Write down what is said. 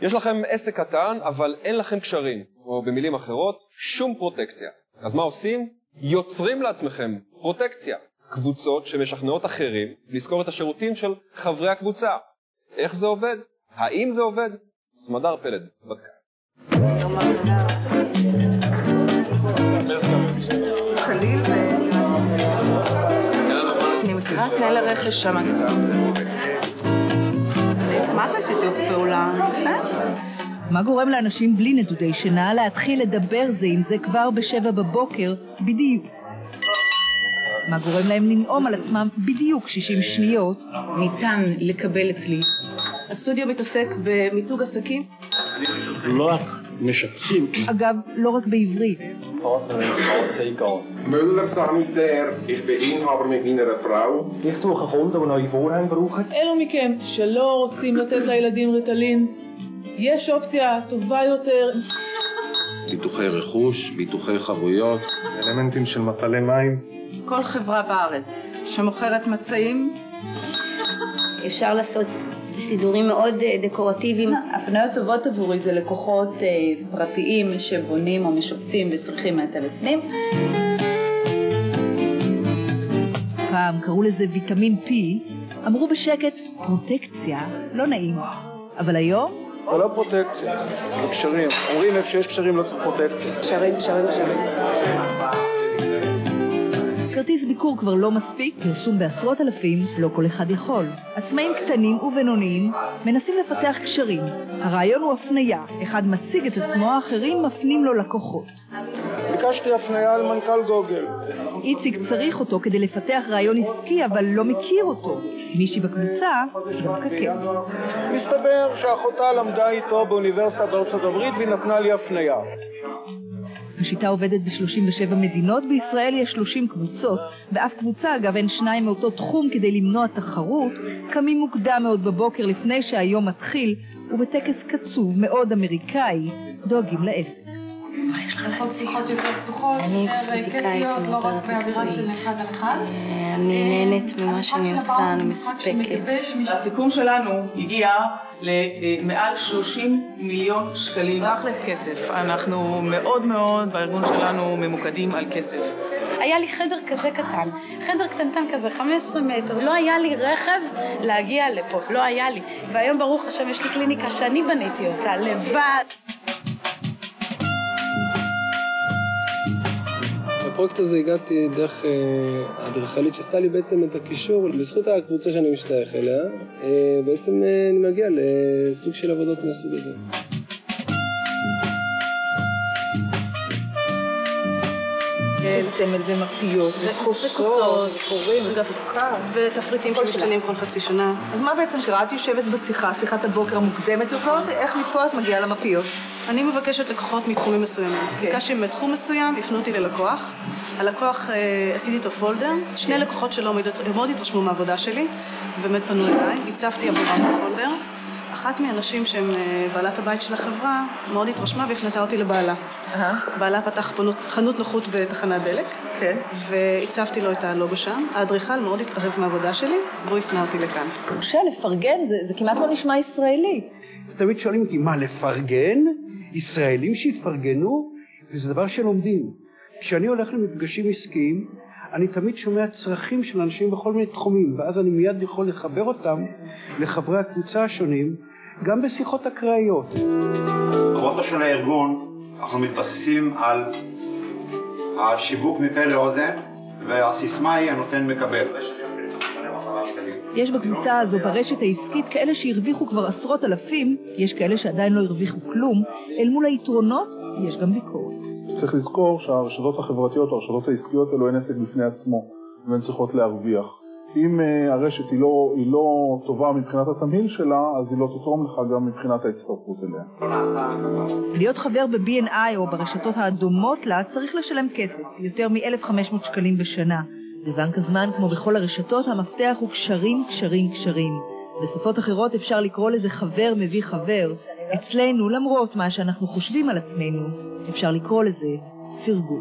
יש לכם עסק קטן, אבל אין לכם קשרים, או במילים אחרות, שום פרוטקציה. אז מה עושים? יוצרים לעצמכם פרוטקציה. קבוצות שמשכנעות אחרים לזכור את השירותים של חברי הקבוצה. איך זה עובד? האם זה עובד? סמדר פלד, בדקה. אני מכירה כאלה רכש שם. אני אשמח לשיתוף פעולה. מה גורם לאנשים בלי נדודי שינה להתחיל לדבר זה עם זה כבר ב7 בבוקר בדיוק? מה גורם להם לנאום על עצמם בדיוק 60 שניות? ניתן לקבל אצלי. הסטודיו מתעסק במיתוג עסקים. לא רק משפצים. אגב, לא רק בעברית. Müller Sanitär, ich bin Inhaber mit meiner Frau. Ich suche Kunden, die neue Vorhänge brauchen. אלו מכם שלא רוצים לתת לילדים ריטלין, יש אופציה טובה יותר. ביטוחי רכוש, ביטוחי חבויות. אלמנטים של מטלי מים. כל חברה בארץ שמוכרת מצעים. אפשר לעשות סידורים מאוד דקורטיביים. הפניות טובות עבורי זה לקוחות פרטיים שבונים או משופצים וצריכים מהצוות פנים. פעם קראו לזה ויטמין P, אמרו בשקט פרוטקציה, לא נעים. אבל היום? זה לא פרוטקציה, זה קשרים. אומרים איפה שיש קשרים לא צריך פרוטקציה. קשרים. כרטיס ביקור כבר לא מספיק, פרסום בעשרות אלפים, לא כל אחד יכול. עצמאים קטנים ובינוניים מנסים לפתח קשרים. הרעיון הוא הפניה, אחד מציג את עצמו, האחרים מפנים לו לקוחות. ביקשתי הפניה על מנכ"ל גוגל. איציק צריך אותו כדי לפתח רעיון עסקי, אבל לא מכיר אותו. מישהי בקבוצה דווקא כן. מסתבר שאחותה למדה איתו באוניברסיטה בארצות הברית והיא נתנה לי הפניה. השיטה עובדת ב-37 מדינות, בישראל יש 30 קבוצות, באף קבוצה אגב אין שניים מאותו תחום כדי למנוע תחרות, קמים מוקדם מאוד בבוקר לפני שהיום מתחיל, ובטקס קצוב מאוד אמריקאי, דואגים לעסק. יש לך להציע? אני קוסמטיקאית, לא רק באווירה של אחד על אחד. אני נהנית ממה שאני עושה, אני מספקת. הסיכום שלנו הגיע למעל 30 מיליון שקלים. תכלס כסף. אנחנו מאוד מאוד בארגון שלנו ממוקדים על כסף. היה לי חדר כזה קטן, חדר קטנטן כזה, 15 מטר, לא היה לי רכב להגיע לפה, לא היה לי. והיום ברוך השם יש לי קליניקה שאני בניתי אותה, לבד. לפרויקט הזה הגעתי דרך האדריכלית שעשתה לי בעצם את הקישור. בזכות הקבוצה שאני משתייך אליה, בעצם אני מגיע לסוג של עבודות מהסוג הזה. סמל ומפיות, וכוסות, וקורים, וסוכר. ותפריטים שמשתנים כל חצי שנה. אז מה בעצם קרה? את יושבת בשיחה, שיחת הבוקר המוקדמת הזאת, איך מפה את מגיעה למפיות? אני מבקשת לקוחות מתחומים מסוימים. ביקשתי מתחום מסוים, הפנו אותי ללקוח. הלקוח, עשיתי איתו פולדר. שני לקוחות שלו מאוד התרשמו מהעבודה שלי, ובאמת פנו אליי. הצבתי עבורם בפולדר. אחת מהאנשים שהם בעלת הבית של החברה מאוד התרשמה והפנתה אותי לבעלה. בעלה פתח חנות נוחות בתחנת דלק, והצבתי לו את הלוגו שם. האדריכל מאוד התרשם מהעבודה שלי, והוא הפנה אותי לכאן. קשה לפרגן, זה כמעט לא נשמע ישראלי. אז תמיד שואלים אותי, מה, לפרגן? ישראלים שיפרגנו? וזה דבר שלומדים. כשאני הולך למפגשים עסקיים, אני תמיד שומע צרכים של אנשים בכל מיני תחומים, ואז אני מיד יכול לחבר אותם לחברי הקבוצה השונים, גם בשיחות אקראיות. במוטו של הארגון אנחנו מתבססים על השיווק מפה לאוזן, והסיסמה היא הנותן מקבל. יש בקבוצה הזו ברשת העסקית כאלה שהרוויחו כבר עשרות אלפים, יש כאלה שעדיין לא הרוויחו כלום, אל מול היתרונות יש גם ביקורת. צריך לזכור שהרשתות החברתיות או הרשתות העסקיות האלו הן עסק בפני עצמו, והן צריכות להרוויח. אם הרשת היא לא טובה מבחינת התמהיל שלה, אז היא לא תתרום לך גם מבחינת ההצטרפות אליה. להיות חבר ב-B&I או ברשתות הדומות לה צריך לשלם כסף, יותר מ-1,500 שקלים בשנה. בבנק הזמן, כמו בכל הרשתות, המפתח הוא קשרים, קשרים, קשרים. בשפות אחרות אפשר לקרוא לזה חבר מביא חבר. אצלנו, למרות מה שאנחנו חושבים על עצמנו, אפשר לקרוא לזה פרגון.